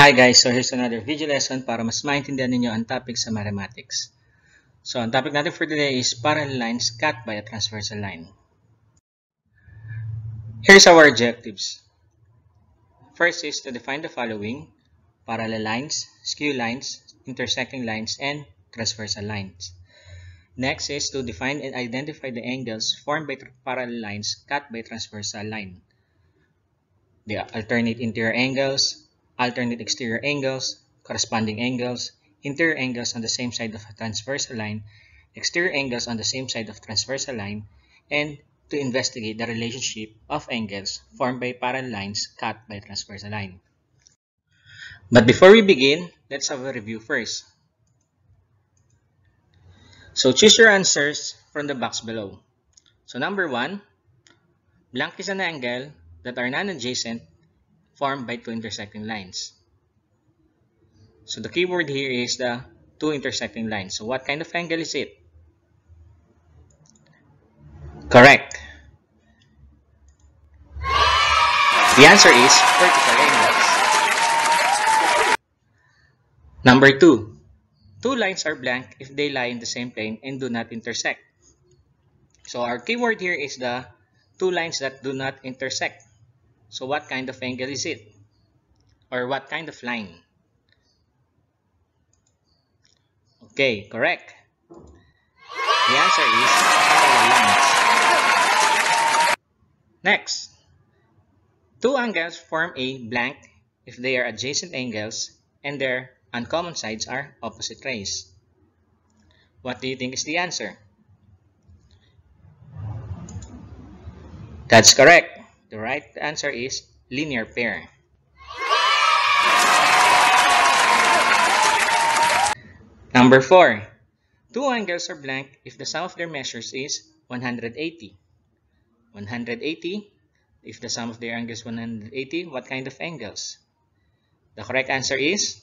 Hi guys, so here's another video lesson para mas maintindihan ninyo ang topic sa mathematics. So ang topic natin for today is parallel lines cut by a transversal line. Here's our objectives. First is to define the following: parallel lines, skew lines, intersecting lines, and transversal lines. Next is to define and identify the angles formed by parallel lines cut by transversal line. The alternate interior angles, alternate exterior angles, corresponding angles, interior angles on the same side of a transversal line, exterior angles on the same side of transversal line, and to investigate the relationship of angles formed by parallel lines cut by transversal line. But before we begin, let's have a review first. So choose your answers from the box below. So number 1, blank is an angle that are non-adjacent formed by two intersecting lines. So the keyword here is the two intersecting lines. So what kind of angle is it? Correct. The answer is vertical angles. Number 2. Two lines are blank if they lie in the same plane and do not intersect. So our keyword here is the two lines that do not intersect. So what kind of angle is it? Or what kind of line? Okay, correct. The answer is parallel lines. Next, two angles form a blank if they are adjacent angles and their uncommon sides are opposite rays. What do you think is the answer? That's correct. The right answer is linear pair. Number 4. Two angles are blank if the sum of their measures is 180. 180. If the sum of their angles is 180, what kind of angles? The correct answer is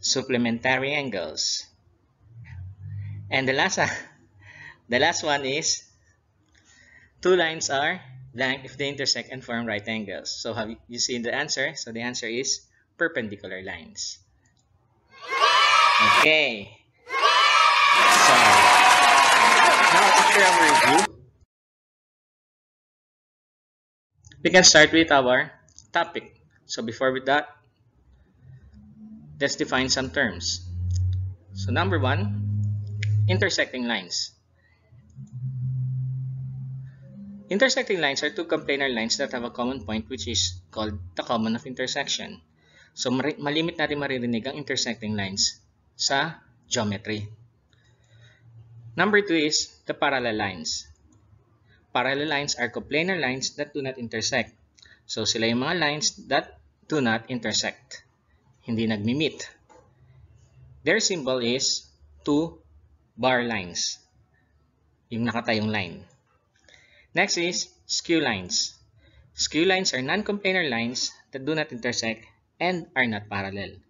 supplementary angles. And the last one is two lines are blank if they intersect and form right angles. So have you seen the answer? So the answer is perpendicular lines. Okay. So now after our review, we can start with our topic. So before with that, let's define some terms. So number 1, intersecting lines. Intersecting lines are two coplanar lines that have a common point which is called the common of intersection. So malimit natin maririnig ang intersecting lines sa geometry. Number 2 is the parallel lines. Parallel lines are coplanar lines that do not intersect. So sila yung mga lines that do not intersect. Hindi nagmi-meet. Their symbol is two bar lines. Yung nakatayong line. Next is skew lines. Skew lines are non-coplanar lines that do not intersect and are not parallel.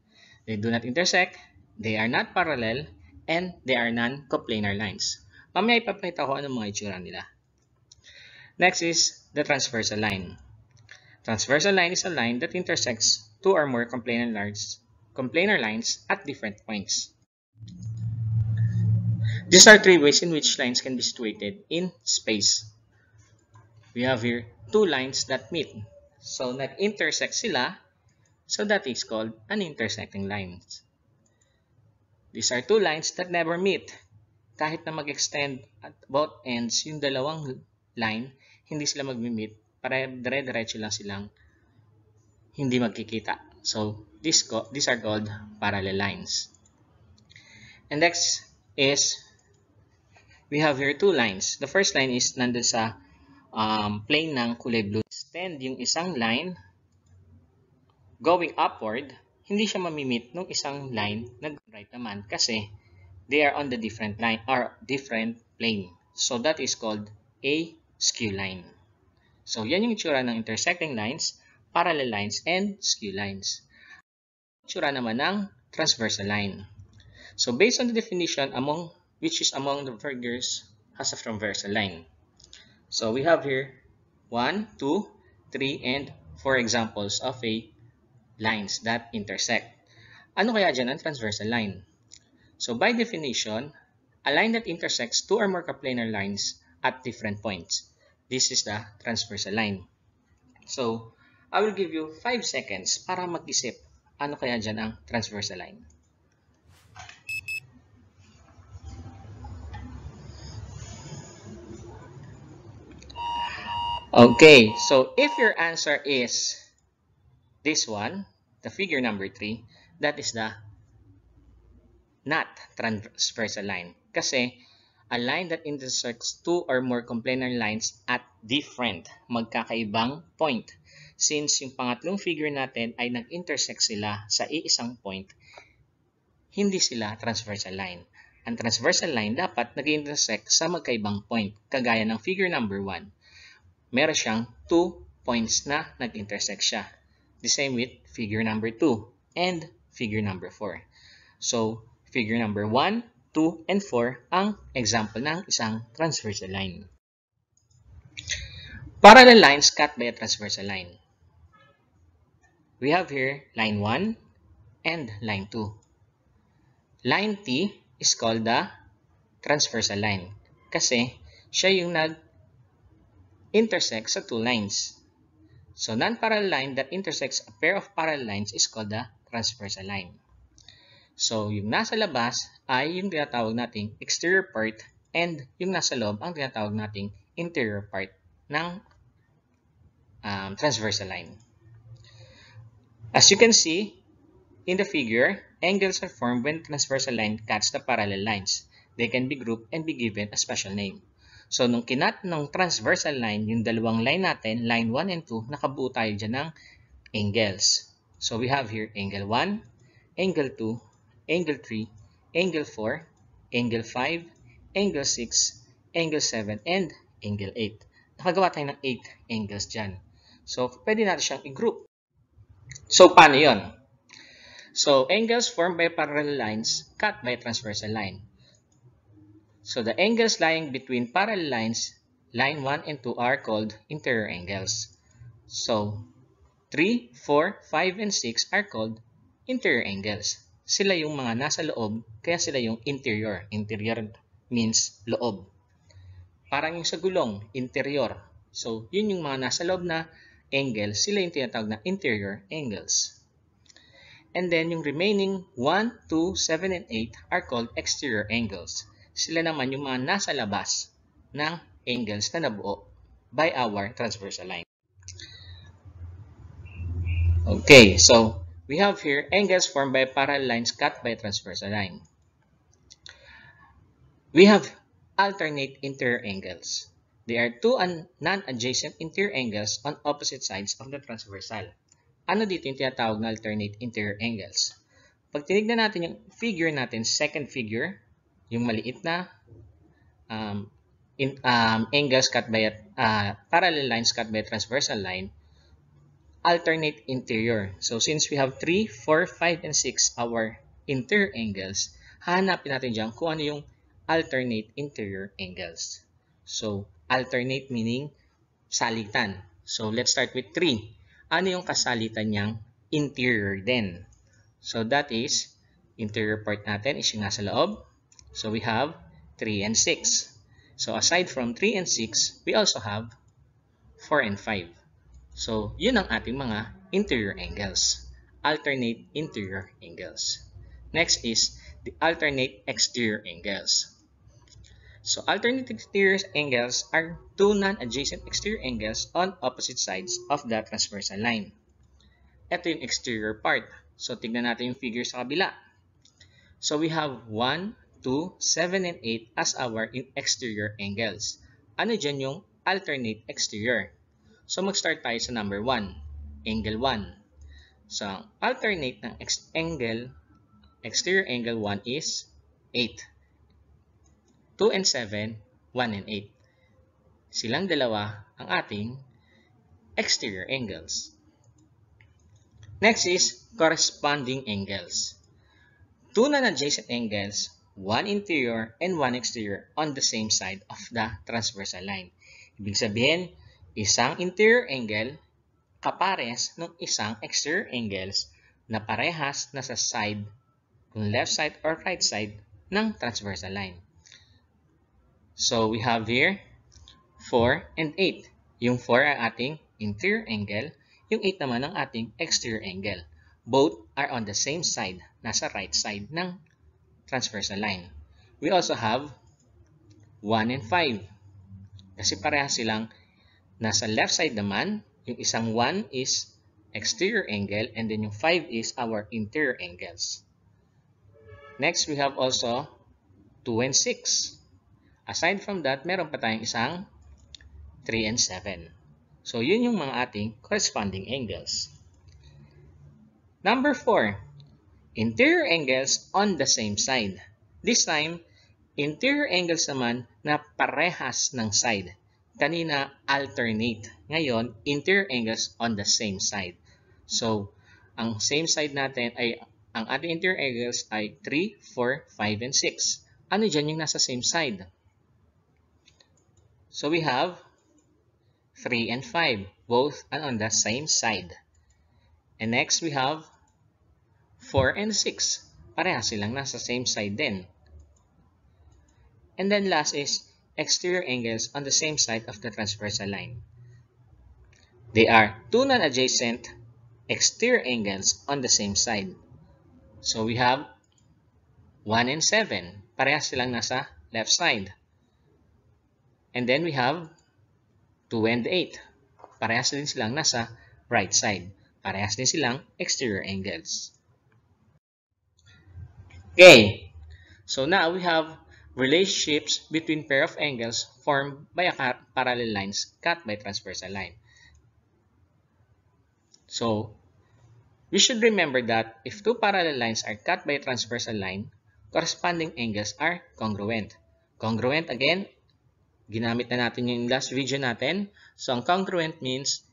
They do not intersect, they are not parallel, and they are non-coplanar lines. Mamaya ipapakita ko anong mga itsura nila. Next is the transversal line. Transversal line is a line that intersects two or more coplanar lines at different points. These are three ways in which lines can be situated in space. We have here two lines that meet. So nag-intersect sila, so that is called an intersecting line. These are two lines that never meet. Kahit na mag-extend at both ends yung dalawang line, hindi sila mag-meet. Para dire-diretso lang silang hindi magkikita. So these are called parallel lines. And next is we have here two lines. The first line is nandun sa plane ng kulay blue. Extend yung isang line going upward, hindi siya mamimit nung isang line na right naman kasi they are on the different line or different plane. So that is called a skew line. So yan yung itsura ng intersecting lines, parallel lines, and skew lines. Itsura naman ng transversal line. So based on the definition which is among the figures has a transversal line. So we have here 1, 2, 3, and 4 examples of a lines that intersect. Ano kaya dyan ang transversal line? So by definition, a line that intersects two or more coplanar lines at different points. This is the transversal line. So I will give you 5 seconds para mag-isip ano kaya dyan ang transversal line. Okay, so if your answer is this one, the figure number 3, that is the not transversal line. Kasi a line that intersects two or more coplanar lines at different, magkakaibang point. Since yung pangatlong figure natin ay nag-intersect sila sa iisang point, hindi sila transversal line. Ang transversal line dapat nag-intersect sa magkaibang point, kagaya ng figure number 1. Meron siyang 2 points na nag-intersect siya. The same with figure number 2 and figure number 4. So, figure number 1, 2, and 4 ang example ng isang transversal line. Parallel lines cut by a transversal line. We have here line 1 and line 2. Line T is called the transversal line kasi siya yung nag-intersect sa two lines. So, non-parallel line that intersects a pair of parallel lines is called the transversal line. So, yung nasa labas ay yung tinatawag nating exterior part and yung nasa loob ang tinatawag nating interior part ng transversal line. As you can see in the figure, angles are formed when transversal line cuts the parallel lines. They can be grouped and be given a special name. So, nung kinat ng transversal line, yung dalawang line natin, line 1 and 2, nakabuo tayo dyan ng angles. So, we have here angle 1, angle 2, angle 3, angle 4, angle 5, angle 6, angle 7, and angle 8. Nakagawa tayo ng 8 angles dyan. So, pwede natin siyang i-group. So, paano yon? So, angles formed by parallel lines cut by a transversal line. So, the angles lying between parallel lines, line 1 and 2, are called interior angles. So, 3, 4, 5, and 6 are called interior angles. Sila yung mga nasa loob, kaya sila yung interior. Interior means loob. Parang yung sa gulong, interior. So, yun yung mga nasa loob na angles, sila yung tinatawag na interior angles. And then, yung remaining 1, 2, 7, and 8 are called exterior angles. Sila naman yung mga nasa labas ng angles na nabuo by our transversal line. Okay, so we have here angles formed by parallel lines cut by a transversal line. We have alternate interior angles. They are two non-adjacent interior angles on opposite sides of the transversal. Ano dito yung tinatawag na alternate interior angles? Pag tinignan natin yung figure natin, second figure, yung maliit na angles cut by parallel lines cut by a transversal line, alternate interior. So, since we have 3, 4, 5, and 6 our interior angles, hahanapin natin dyan kung ano yung alternate interior angles. So, alternate meaning salitan. So, let's start with 3. Ano yung kasalitan niyang interior din? So, that is, interior part natin is yung nasa loob. So, we have 3 and 6. So, aside from 3 and 6, we also have 4 and 5. So, yun ang ating mga interior angles. Alternate interior angles. Next is the alternate exterior angles. So, alternate exterior angles are two non-adjacent exterior angles on opposite sides of the transversal line. Ito yung exterior part. So, tignan natin yung figure sa kabila. So, we have 1, 2, 7, and 8 as our exterior angles. Ano dyan yung alternate exterior? So, mag-start tayo sa number 1, angle 1. So, alternate ng exterior angle 1 is 8. 2 and 7, 1 and 8. Silang dalawa ang ating exterior angles. Next is corresponding angles. Two non-adjacent angles, one interior and one exterior on the same side of the transversal line. Ibig sabihin, isang interior angle kapares ng isang exterior angles na parehas na sa side, kung left side or right side ng transversal line. So we have here 4 and 8. Yung 4 ay ating interior angle, yung 8 naman ang ating exterior angle. Both are on the same side, nasa right side ng transversal line. We also have 1 and 5. Kasi parehas silang nasa left side naman, yung isang 1 is exterior angle and then yung 5 is our interior angles. Next, we have also 2 and 6. Aside from that, meron pa tayong isang 3 and 7. So, yun yung mga ating corresponding angles. Number 4, interior angles on the same side. This time, interior angles naman na parehas ng side. Kanina, alternate. Ngayon, interior angles on the same side. So, ang same side natin ay, ang ating interior angles ay 3, 4, 5, and 6. Ano dyan yung nasa same side? So, we have 3 and 5. Both are on the same side. And next, we have 4 and 6. Parehas silang nasa same side din. And then last is exterior angles on the same side of the transversal line. They are two non-adjacent exterior angles on the same side. So we have 1 and 7. Parehas silang nasa left side. And then we have 2 and 8. Parehas din silang nasa right side. Parehas din silang exterior angles. Okay, so now we have relationships between pair of angles formed by parallel lines cut by transversal line. So, we should remember that if two parallel lines are cut by a transversal line, corresponding angles are congruent. Congruent, again, ginamit na natin yung last video natin. So, ang congruent means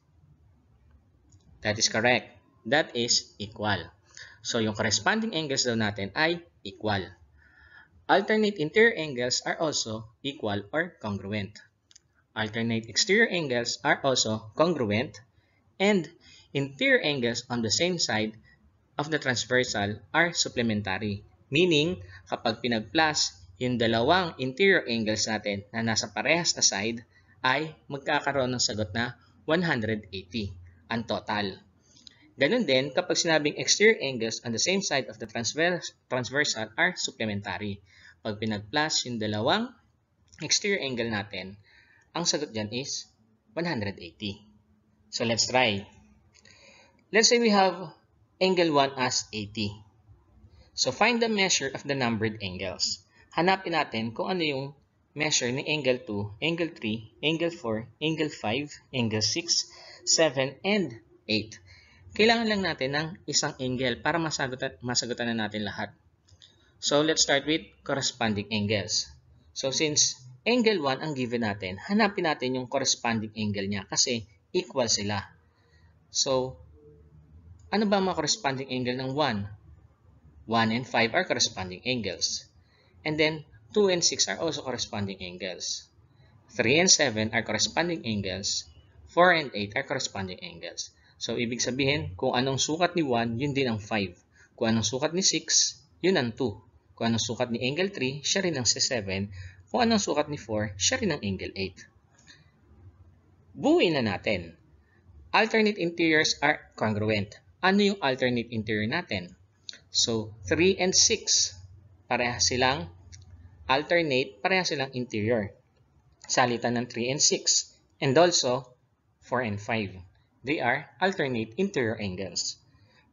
that is correct. That is equal. So, yung corresponding angles daw natin ay equal. Alternate interior angles are also equal or congruent. Alternate exterior angles are also congruent. And interior angles on the same side of the transversal are supplementary. Meaning, kapag pinag-plus yung dalawang interior angles natin na nasa parehas na side, ay magkakaroon ng sagot na 180 ang total. Ganun din kapag sinabing exterior angles on the same side of the transversal are supplementary. Pag pinag-plus yung dalawang exterior angle natin, ang sagot dyan is 180. So let's try. Let's say we have angle 1 as 80. So find the measure of the numbered angles. Hanapin natin kung ano yung measure ng angle 2, angle 3, angle 4, angle 5, angle 6, 7, and 8. Kailangan lang natin ng isang angle para masagutan na natin lahat. So, let's start with corresponding angles. So, since angle 1 ang given natin, hanapin natin yung corresponding angle niya kasi equal sila. So, ano ba ang mga corresponding angle ng 1? 1 and 5 are corresponding angles. And then, 2 and 6 are also corresponding angles. 3 and 7 are corresponding angles. 4 and 8 are corresponding angles. So, ibig sabihin, kung anong sukat ni 1, yun din ang 5. Kung anong sukat ni 6, yun ang 2. Kung anong sukat ni angle 3, siya rin ang 7. Kung anong sukat ni 4, siya rin ang angle 8. Buuin na natin. Alternate interiors are congruent. Ano yung alternate interior natin? So, 3 and 6, parehas silang alternate, parehas silang interior. Salitan ng 3 and 6. And also, 4 and 5. They are alternate interior angles.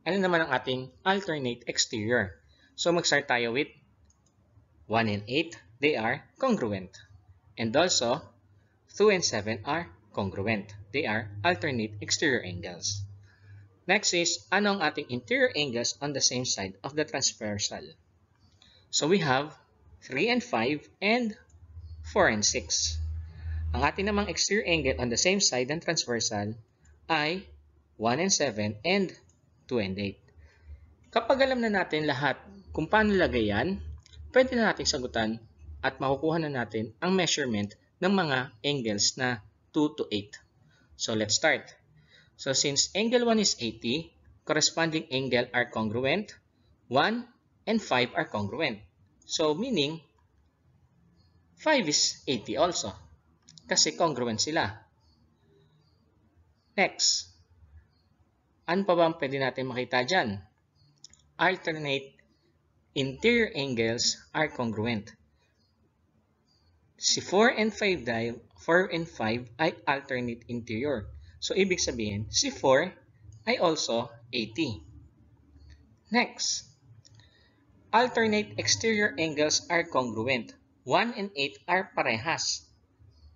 Ano naman ang ating alternate exterior? So, mag-start tayo with 1 and 8. They are congruent. And also, 2 and 7 are congruent. They are alternate exterior angles. Next is, ano ang ating interior angles on the same side of the transversal? So, we have 3 and 5 and 4 and 6. Ang ating namang exterior angle on the same side ng transversal ay 1 and 7 and 2 and 8. Kapag alam na natin lahat kung paano lagay yan, pwede na natin sagutan at makukuha na natin ang measurement ng mga angles na 2 to 8. So let's start. So since angle 1 is 80, corresponding angle are congruent. 1 and 5 are congruent. So meaning, 5 is 80 also. Kasi congruent sila. Next, ano pa ba ang pwede natin makita dyan? Alternate interior angles are congruent. Si 4 and 5 ay alternate interior. So, ibig sabihin, si 4 ay also 80. Next, alternate exterior angles are congruent. 1 and 8 are parehas.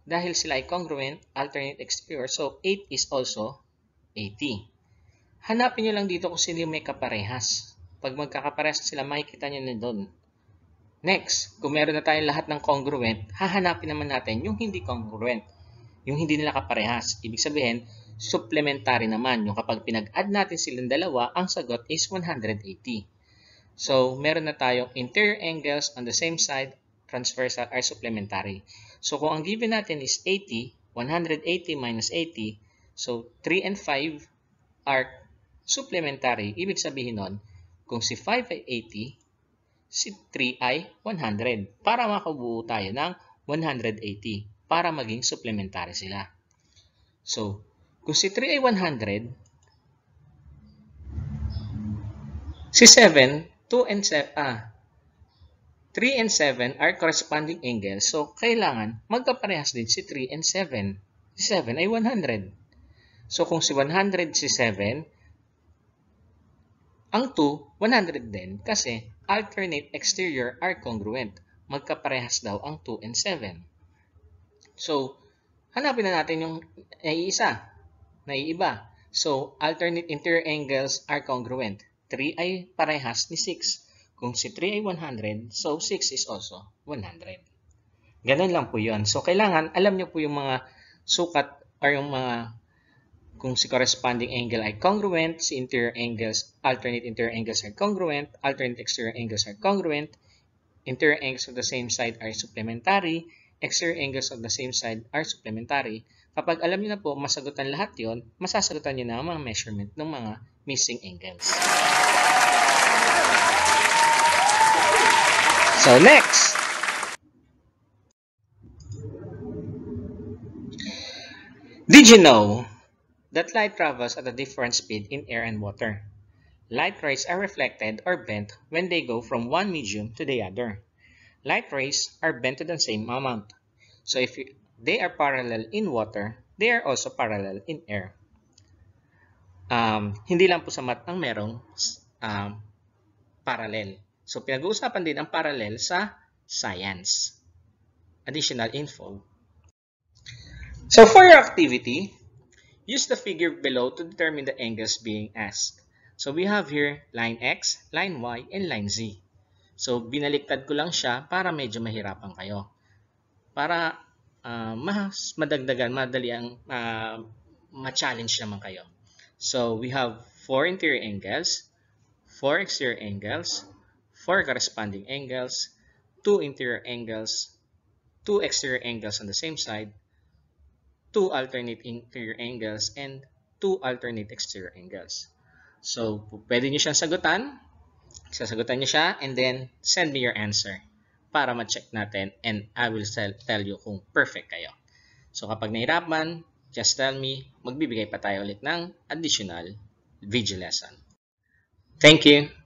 Dahil sila ay congruent, alternate exterior, so 8 is also 80. Hanapin nyo lang dito kung sino yung may kaparehas. Pag magkakaparehas sila, makikita nyo na doon. Next, kung meron na tayong lahat ng congruent, hahanapin naman natin yung hindi congruent. Yung hindi nila kaparehas. Ibig sabihin, supplementary naman. Yung kapag pinag-add natin silang dalawa, ang sagot is 180. So, meron na tayong interior angles on the same side, transversal are supplementary. So, kung ang given natin is 80, 180 minus 80, so 3 and 5 are supplementary. Ibig sabihin nun, kung si 5 ay 80, si 3 ay 100. Para makabuo tayo ng 180 para maging supplementary sila. So, kung si 3 ay 100, si 7, 3 and 7 are corresponding angles. So, kailangan magkaparehas din si 3 and 7. Si 7 ay 100. So, kung si 100 si 7, ang 2, 100 din kasi alternate exterior are congruent. Magkaparehas daw ang 2 and 7. So, hanapin na natin yung naiiba. So, alternate interior angles are congruent. 3 ay parehas ni 6. Kung si 3 ay 100, so 6 is also 100. Ganun lang po yun. So, kailangan alam nyo po yung mga sukat or yung mga kung si corresponding angle ay congruent, si interior angles, alternate interior angles are congruent, alternate exterior angles are congruent, interior angles of the same side are supplementary, exterior angles of the same side are supplementary. Kapag alam niyo na po, masagutan lahat yon, masasagutan niyo na ang mga measurement ng mga missing angles. So next, did you know that light travels at a different speed in air and water? Light rays are reflected or bent when they go from one medium to the other. Light rays are bent to the same amount. So if they are parallel in water, they are also parallel in air. Hindi lang po sa math ang merong parallel. So pinag-uusapan din ang parallel sa science. Additional info. So for your activity, use the figure below to determine the angles being asked. So we have here line X, line Y, and line Z. So binaliktad ko lang siya para medyo mahirapan kayo. Para mas madagdagan, madali ang ma-challenge naman kayo. So we have 4 interior angles, 4 exterior angles, 4 corresponding angles, 2 interior angles, 2 exterior angles on the same side, 2 alternate interior angles, and 2 alternate exterior angles. So, pwede nyo siyang sagutan. Sasagutan nyo siya, and then send me your answer para ma-check natin, and I will tell you kung perfect kayo. So, kapag nahirapan, just tell me, magbibigay pa tayo ulit ng additional video lesson. Thank you!